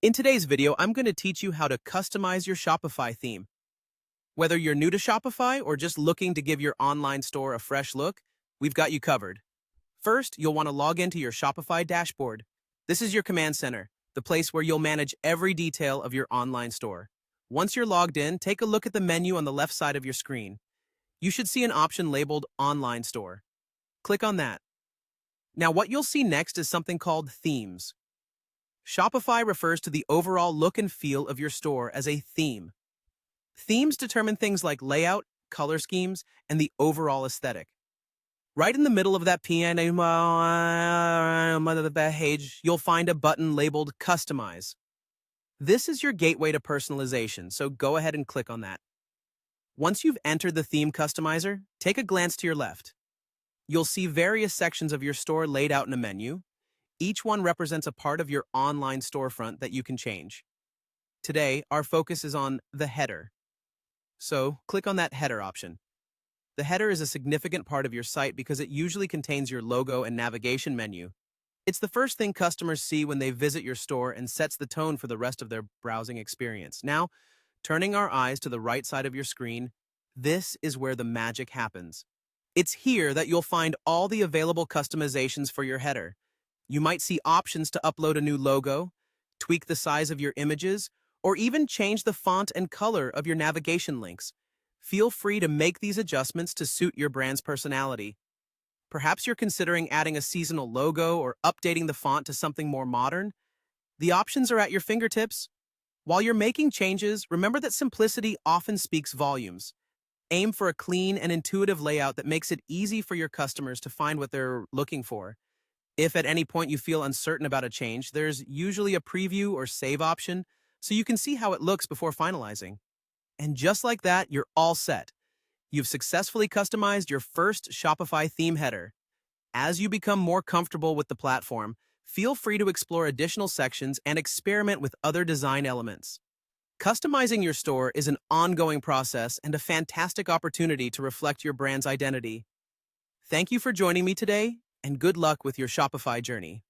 In today's video, I'm going to teach you how to customize your Shopify theme. Whether you're new to Shopify or just looking to give your online store a fresh look, we've got you covered. First, you'll want to log into your Shopify dashboard. This is your command center, the place where you'll manage every detail of your online store. Once you're logged in, take a look at the menu on the left side of your screen. You should see an option labeled Online Store. Click on that. Now, what you'll see next is something called Themes. Shopify refers to the overall look and feel of your store as a theme. Themes determine things like layout, color schemes, and the overall aesthetic. Right in the middle of that page, you'll find a button labeled Customize. This is your gateway to personalization, so go ahead and click on that. Once you've entered the theme customizer, take a glance to your left. You'll see various sections of your store laid out in a menu. Each one represents a part of your online storefront that you can change. Today, our focus is on the header. So, click on that header option. The header is a significant part of your site because it usually contains your logo and navigation menu. It's the first thing customers see when they visit your store and sets the tone for the rest of their browsing experience. Now, turning our eyes to the right side of your screen, this is where the magic happens. It's here that you'll find all the available customizations for your header. You might see options to upload a new logo, tweak the size of your images, or even change the font and color of your navigation links. Feel free to make these adjustments to suit your brand's personality. Perhaps you're considering adding a seasonal logo or updating the font to something more modern. The options are at your fingertips. While you're making changes, remember that simplicity often speaks volumes. Aim for a clean and intuitive layout that makes it easy for your customers to find what they're looking for. If at any point you feel uncertain about a change, there's usually a preview or save option, so you can see how it looks before finalizing. And just like that, you're all set. You've successfully customized your first Shopify theme header. As you become more comfortable with the platform, feel free to explore additional sections and experiment with other design elements. Customizing your store is an ongoing process and a fantastic opportunity to reflect your brand's identity. Thank you for joining me today, and good luck with your Shopify journey.